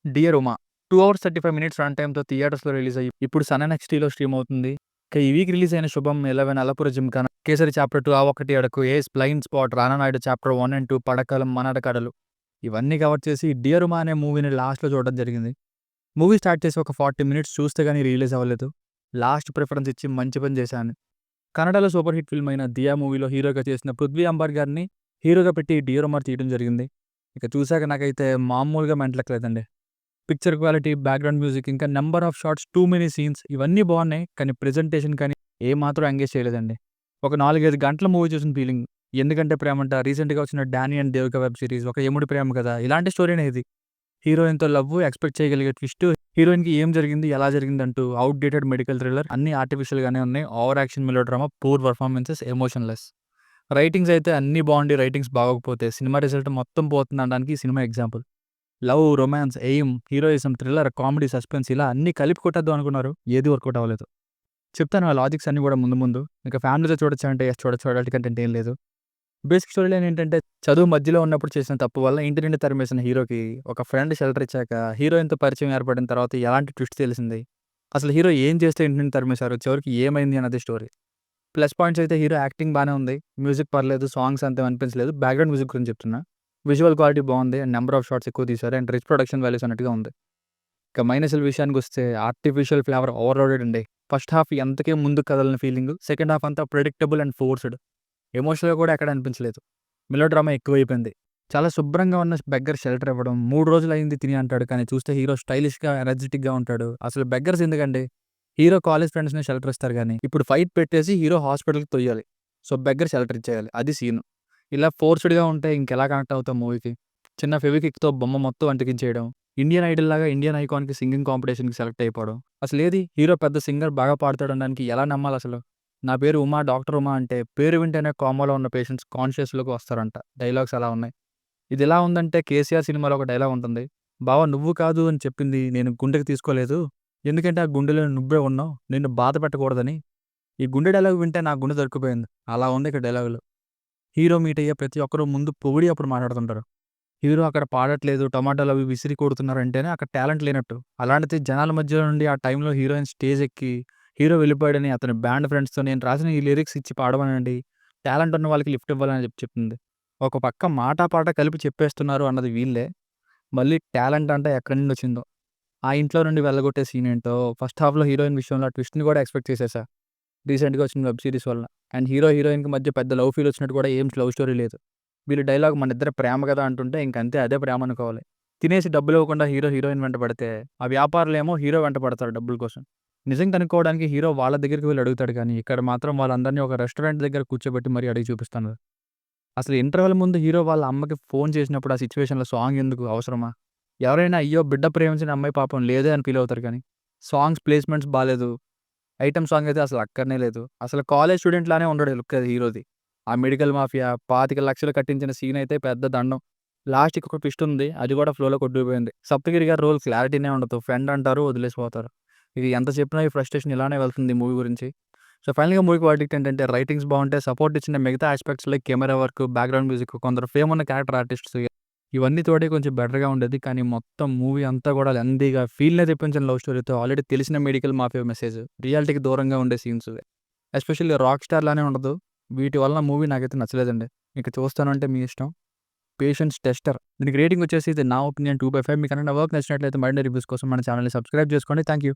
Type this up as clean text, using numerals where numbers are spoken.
'Dear Uma' 2 hours 35 minutes run టైమ్‌తో థియేటర్స్‌లో release అయ్యి, ఇప్పుడు సన్ ఎన్ఎక్స్‌టీలో స్ట్రీమ్ అవుతుంది. ఇక ఈ వీక్ రిలీజ్ అయిన 'శుభం', 11, 'అలపుర Gymkhana', 'kesari chapter 2', 'Aa Okkati Adakku', 'Ace', 'blind spot', 'Rana Naidu chapter 1 and 2', 'Padakkalam', 'Manada Kadalu' ఇవన్నీ కవర్ చేసి 'డియర్ ఉమా' అనే మూవీని లాస్ట్‌లో చూడడం జరిగింది. మూవీ స్టార్ట్ చేసి ఒక 40 మినిట్స్ చూస్తే గానీ రిలీజ్ అవ్వలేదు. లాస్ట్ ప్రిఫరెన్స్ ఇచ్చి మంచి పని చేశాను. కన్నడలో సూపర్ హిట్ ఫిల్మ్ అయిన 'దియా' మూవీలో హీరోగా చేసిన పృథ్వీ అంబర్ గారిని హీరోగా పెట్టి 'డియర్ ఉమా' తీయడం జరిగింది. ఇక చూసాక నాకైతే మామూలుగా మెంటలెక్కలేదండి. పిక్చర్ క్వాలిటీ, బ్యాక్‌గ్రౌండ్ మ్యూజిక్, ఇంకా number of shots, too many scenes ఇవన్నీ బావున్నాయి. కానీ ప్రెజెంటేషన్ కానీ ఏమాత్రం ఎంగేజ్ చేయలేదండి. ఒక 4, 5 గంటల మూవీ చూసిన ఫీలింగ్. 'ఎందుకంటే ప్రేమంట' రీసెంట్‌గా వచ్చిన 'Danny and Devika' web series, ఒక యముడి ప్రేమ కథ ఇలాంటి స్టోరీనే ఇది. హీరోయిన్‌తో లవ్వు, ఎక్స్‌పెక్ట్ చేయగలిగే ట్విస్టు, హీరోయిన్‌కి ఏం జరిగింది, ఎలా జరిగిందంటూ ఔట్‌డేటెడ్ మెడికల్ థ్రిల్లర్ అన్నీ ఆర్టిఫిషియల్‌గానే ఉన్నాయి. Over action melodrama, poor performances, emotionless. Writings అయితే అన్నీ బావుండి రైటింగ్స్ బాగోకపోతే సినిమా రిజల్ట్ మొత్తం పోతుందనడానికి ఈ cinema example. Love, romance, aim, heroism, thriller, comedy, suspense ఇలా అన్నీ కలిపి కొట్టేద్దాం అనుకున్నారు. ఏది వర్కౌట్ అవ్వలేదు. చెప్తాను ఆ లాజిక్స్ అన్నీ గూడా ముందు ముందు. ఇక ఫ్యామిలీతో చూడొచ్చా అంటే యెస్ చూడొచ్చు. అడల్ట్ కంటెంట్ ఏం లేదు. బేసిక్ స్టోరీ లైన్ ఏంటంటే, చదువు మధ్యలో ఉన్నప్పుడు చేసిన తప్పు వల్ల ఇంటి నుండి తరిమేసిన హీరోకి ఒక ఫ్రెండ్ షెల్టర్ ఇచ్చాక హీరోయిన్‌తో పరిచయం ఏర్పడిన తర్వాత ఎలాంటి ట్విస్ట్ తెలిసింది. అసలు హీరో ఏం చేస్తే ఇంటి నుండి తరిమేశారు, చివరికి ఏమైంది అన్నది స్టోరీ. ప్లస్ పాయింట్స్ అయితే హీరో యాక్టింగ్ బానే ఉంది. మ్యూజిక్ పర్లేదు. సాంగ్స్ అంతేం అనిపించలేదు. బ్యాక్‌గ్రౌండ్ మ్యూజిక్ గురించి చెప్తున్నా. విజువల్ క్వాలిటీ బావుంది. అండ్ నంబర్ ఆఫ్ షాట్స్ ఎక్కువ తీశారు. అండ్ రిచ్ ప్రొడక్షన్ వాల్యూస్ అన్నట్టుగా ఉంది. ఇక మైనస్‌ల విషయానికొస్తే ఆర్టిఫిషియల్ ఫ్లేవర్ ఓవర్‌లోడెడ్ అండి. ఫస్ట్ హాఫ్ ఎంతకే ముందుకు కదలని ఫీలింగు. సెకండ్ హాఫ్ అంతా ప్రెడిక్టబుల్ అండ్ ఫోర్స్‌డ్. ఎమోషనల్‌గా కూడా ఎక్కడ అనిపించలేదు. మెలోడ్రామా ఎక్కువైపోయింది. చాలా శుభ్రంగా ఉన్న బెగ్గర్ షెల్టర్ ఇవ్వడం. 3 రోజులయింది తిని అంటాడు. కానీ చూస్తే హీరో స్టైలిష్‌గా, ఎనర్జిటిక్‌గా ఉంటాడు. అసలు బెగ్గర్స్ ఎందుకండి? హీరో కాలేజ్ ఫ్రెండ్స్‌ని షెల్టర్ ఇస్తారు గానీ, ఇప్పుడు ఫైట్ పెట్టేసి హీరో హాస్పిటల్‌కి తొయ్యాలి. సో, బెగ్గర్ షెల్టర్ ఇచ్చేయాలి. అది సీను. ఇలా ఫోర్స్‌డ్‌గా ఉంటే ఇంకెలా కనెక్ట్ అవుతాం మూవీకి? చిన్న ఫెవిక్విక్‌తో బొమ్మ మొత్తం అంటికించేయడం. ఇండియన్ ఐడల్ లాగా ఇండియన్ ఐకాన్‌కి సింగింగ్ కాంపిటీషన్‌కి సెలెక్ట్ అయిపోవడం. అసలేది హీరో పెద్ద సింగర్ బాగా పాడతాడనడానికి ఎలా నమ్మాలసలు? నా పేరు ఉమా, డాక్టర్ ఉమా అంటే పేరు వింటేనే కోమాలో ఉన్న పేషెంట్స్ కాన్షియస్‌లోకి వస్తారంట. డైలాగ్స్ అలా ఉన్నాయి. ఇదిలా ఉందంటే 'కేసీఆర్' సినిమాలో ఒక డైలాగ్ ఉంటుంది. బావ నువ్వు కాదు అని చెప్పింది నేను గుండెకి తీసుకోలేదు. ఎందుకంటే ఆ గుండెలో నువ్వే ఉన్నావు. నిన్ను బాధ పెట్టకూడదని. ఈ గుండె డైలాగ్ వింటే నా గుండె దొరికిపోయింది. అలా ఉంది ఇక్కడ డైలాగులు. హీరో మీట్ అయ్యే ప్రతి ఒక్కరు ముందు పొగిడి అప్పుడు మాట్లాడుతుంటారు. హీరో అక్కడ పాడట్లేదు, టమాటాలు అవి విసిరి కొడుతున్నారంటేనే అక్కడ టాలెంట్ లేనట్టు. అలాంటిది జనాల మధ్యలో నుండి ఆ టైంలో హీరోయిన్ స్టేజ్ ఎక్కి, హీరో వెళ్ళిపోయాడని అతని బ్యాండ్ ఫ్రెండ్స్‌తో నేను రాసిన ఈ లిరిక్స్ ఇచ్చి పాడమనండి. టాలెంట్ ఉన్న వాళ్ళకి లిఫ్ట్ ఇవ్వాలని చెప్తుంది. ఒక పక్క మాట, పాట కలిపి చెప్పేస్తున్నారు అన్నది వీళ్ళే. మళ్ళీ టాలెంట్ అంటే ఎక్కడి నుండొచ్చిందో. ఆ ఇంట్లో నుండి వెళ్ళగొట్టే సీనేంటో, ఫస్ట్ హాఫ్‌లో హీరోయిన్ విషయంలో ఆ ట్విస్ట్‌ని కూడా ఎక్స్‌పెక్ట్ చేసేసా. రీసెంట్‌గా వచ్చిన వెబ్ సీరీస్ వల్ల. అండ్ హీరో, హీరోయిన్‌కి మధ్య పెద్ద లవ్ ఫీల్ వచ్చినట్టు కూడా ఏం లవ్ స్టోరీ లేదు. వీళ్ళు డైలాగ్ మనిద్దరి ప్రేమ కదా అంటుంటే ఇంకంతే అదే ప్రేమ అనుకోవాలి. తినేసి డబ్బులివ్వకుండా హీరో, హీరోయిన్ వెంట పడితే, ఆ వ్యాపారులేమో హీరో వెంట పడతారు డబ్బుల కోసం. నిజం కనుక్కోవడానికి హీరో వాళ్ళ దగ్గరికి వెళ్లి అడుగుతాడు కానీ, ఇక్కడ మాత్రం వాళ్ళందరిని ఒక రెస్టారెంట్ దగ్గర కూర్చోబెట్టి మరీ అడిగి చూపిస్తున్నారు. అసలు ఇంటర్వెల్ ముందు హీరో వాళ్ళ అమ్మకి ఫోన్ చేసినప్పుడు ఆ సిట్యుయేషన్‌లో సాంగ్ ఎందుకు అవసరమా? ఎవరైనా అయ్యో! బిడ్డ ప్రేమించిన అమ్మాయి పాపం లేదే అని ఫీల్ అవుతారు కానీ, సాంగ్స్ ప్లేస్‌మెంట్స్ బాలేదు. ఐటెమ్ సాంగ్ అయితే అసలు అక్కరనే లేదు. అసలు కాలేజ్ స్టూడెంట్ లానే ఉండడు లుక్ అది హీరోది. ఆ మెడికల్ మాఫియా 25,00,000 కట్టించిన సీన్ అయితే పెద్ద దండం. లాస్ట్‌కి ఒక ట్విస్ట్ ఉంది. అది కూడా ఫ్లోలో కొట్టుకుపోయింది. సప్తగిరి గారి రోల్ క్లారిటీనే ఉండదు. ఫ్రెండ్ అంటారు వదిలేసిపోతారు. ఇది ఎంత చెప్పినా ఈ ఫ్రస్ట్రేషన్ ఇలానే వెళ్తుంది మూవీ గురించి. సో, ఫైనల్‌గా మూవీకి వర్డిక్ట్ ఏంటంటే రైటింగ్స్ బావుంటే, సపోర్ట్ ఇచ్చిన మిగతా aspects like camera work, background music, కొందరు ఫేమ్ ఉన్న క్యారెక్టర్ ఆర్టిస్ట్స్ ఇవన్నీ తోడే కొంచెం బెటర్‌గా ఉండేది. కానీ మొత్తం మూవీ అంతా కూడా లెంథీగా ఫీల్‌నే తెప్పించిన లవ్ స్టోరీతో ఆల్రెడీ తెలిసిన మెడికల్ మాఫియా మెసేజ్, రియాలిటీకి దూరంగా ఉండే సీన్స్, ఎస్పెషల్లీ రాక్ స్టార్ లానే ఉండదు. వీటి వలన మూవీ నాకైతే నచ్చలేదండి. ఇక చూస్తాను అంటే మీ ఇష్టం. 'పేషెన్స్ టెస్టర్' దీనికి రేటింగ్ వచ్చేసి ఇది నా ఒపీనియన్ 2/5. మీకన్నా నా వర్క్ నచ్చినట్లయితే మరిన్ని రివ్యూస్ కోసం మన ఛానెల్‌ని సబ్స్క్రైబ్ చేసుకోండి. Thank you.